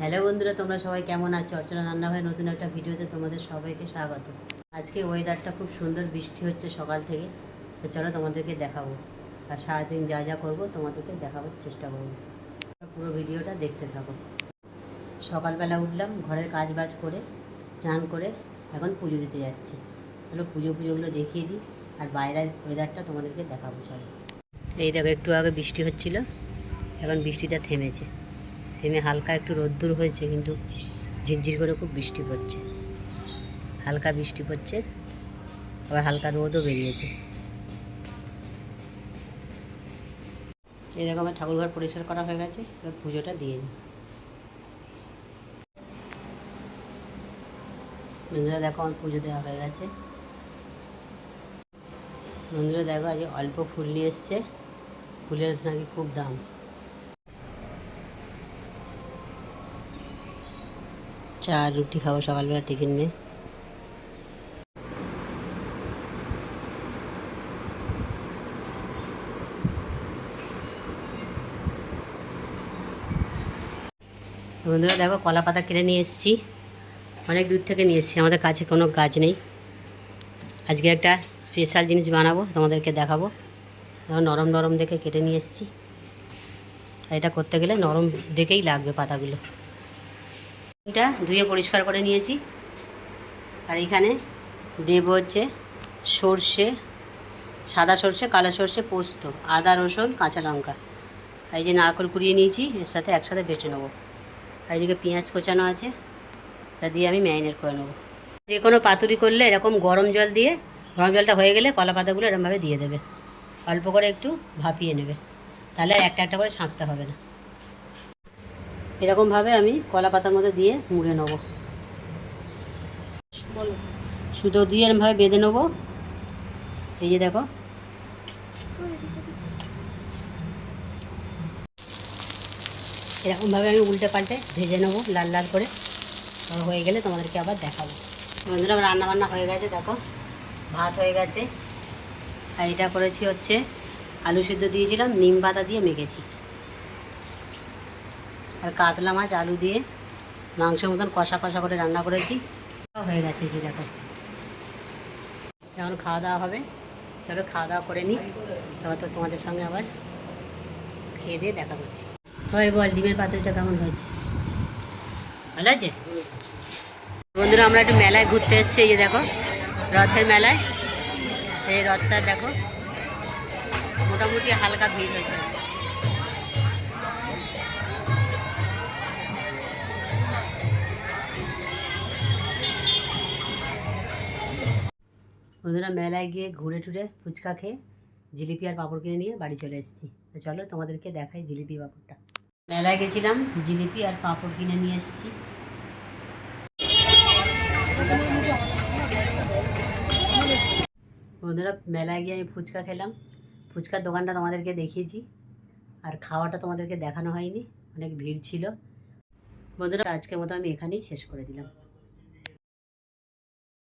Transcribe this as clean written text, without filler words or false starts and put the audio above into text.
Hello বন্ধুরা, তোমরা সবাই কেমন আছো? অর্চনা রান্নাঘরে নতুন একটা ভিডিওতে তোমাদের সবাইকে স্বাগত। আজকে ওয়েদারটা খুব সুন্দর, বৃষ্টি হচ্ছে সকাল থেকে। তো চলো তোমাদেরকে দেখাবো, আর সারাদিন যা যা করবো তোমাদেরকে দেখাবার চেষ্টা করবো। পুরো ভিডিওটা দেখতে থাকো। সকালবেলা উঠলাম, ঘরের কাজ বাজ করে স্নান করে এখন পুজো দিতে যাচ্ছি। চলো পুজোগুলো দেখিয়ে দিই, আর বাইরের ওয়েদারটা তোমাদেরকে দেখাবো। চলো, এই দেখো, একটু আগে বৃষ্টি হচ্ছিল, এখন বৃষ্টিটা থেমেছে। থেমে হালকা একটু রোদ্দুর হয়েছে, কিন্তু ঝিরঝির করে খুব বৃষ্টি পড়ছে। হালকা বৃষ্টি পড়ছে, আবার হালকা রোদও বেরিয়েছে। এই দেখো, আমার ঠাকুরঘর পরিষ্কার করা হয়ে গেছে, এবার পুজোটা দিয়ে দিই। বন্ধুরা দেখো, আমার পুজো দেওয়া হয়ে গেছে। বন্ধুরা দেখো, আজ অল্প ফুল নিয়ে এসছে, ফুলের নাকি খুব দাম। চা রুটি খাবো সকালবেলা টিফিন নিয়ে। বন্ধুরা দেখো, কলা পাতা কিনে নিয়ে এসেছি, অনেক দূর থেকে নিয়ে এসেছি। আমাদের কাছে কোনো গাছ নেই। আজকে একটা স্পেশাল জিনিস বানাবো, তোমাদেরকে দেখাবো। এখন নরম নরম দেখে কেটে নিয়ে এসেছি। এটা করতে গেলে নরম দেখেই লাগবে পাতাগুলো। এটা ধুয়ে পরিষ্কার করে নিয়েছি। আর এখানে দেব হচ্ছে সর্ষে, সাদা সর্ষে, কালো সর্ষে, পোস্ত, আদা, রসুন, কাঁচা লঙ্কা। আর এই যে নারকেল কুড়িয়ে নিয়েছি, এর সাথে একসাথে বেটে নেবো। আর এদিকে পেঁয়াজ কোচানো আছে, তা দিয়ে আমি ম্যারিনেট করে নেবো। যে কোনো পাতুরি করলে এরকম গরম জল দিয়ে, গরম জলটা হয়ে গেলে কলা পাতাগুলো এরকমভাবে দিয়ে দেবে। অল্প করে একটু ভাপিয়ে নেবে, তাহলে আর একটা একটা করে ছাঁকতে হবে না। এরকমভাবে আমি কলা পাতার মধ্যে দিয়ে মুড়ে নেবো। সুতো দিয়ে এরকমভাবে বেঁধে নেবো। এই যে দেখো, এরকমভাবে আমি উল্টে পাল্টে ভেজে নেবো লাল লাল করে। হয়ে গেলে তোমাদেরকে আবার দেখাবো। বন্ধুরা, আমার রান্নাবান্না হয়ে গেছে। দেখো, ভাত হয়ে গেছে। আর এটা করেছি হচ্ছে আলু সিদ্ধ দিয়েছিলাম, নিম পাতা দিয়ে মেখেছি। আর কাতলা মাছ আলু দিয়ে মাংস মতন কষা কষা করে রান্না করেছি। হয়ে গেছে। যে দেখো, এখন খাওয়া দাওয়া হবে। চলো খাওয়া দাওয়া করে নিই, তারপর তো তোমাদের সঙ্গে আবার খেয়ে দিয়ে দেখা করছি। হয় বল, ডিমের পাতুরিটা কেমন হয়েছে? ভালো আছে বন্ধুরা। আমরা একটু মেলায় ঘুরতে এসেছি। এই যে দেখো, রথের মেলায়। এই রথটা দেখো, মোটামুটি হালকা ভিড় হয়েছে। বন্ধুরা, মেলায় গিয়ে ঘুরে টুরে ফুচকা খেয়ে জিলিপি আর পাঁপড় কিনে নিয়ে বাড়ি চলে এসেছি। তো চলো তোমাদেরকে দেখাই জিলিপি পাঁপড়টা। মেলায় গেছিলাম, জিলিপি আর পাঁপড় কিনে নিয়ে এসেছি। বন্ধুরা, মেলায় গিয়ে আমি ফুচকা খেলাম। ফুচকার দোকানটা তোমাদেরকে দেখিয়েছি, আর খাওয়াটা তোমাদেরকে দেখানো হয়নি, অনেক ভিড় ছিল। বন্ধুরা, আজকের মতো আমি এখানেই শেষ করে দিলাম।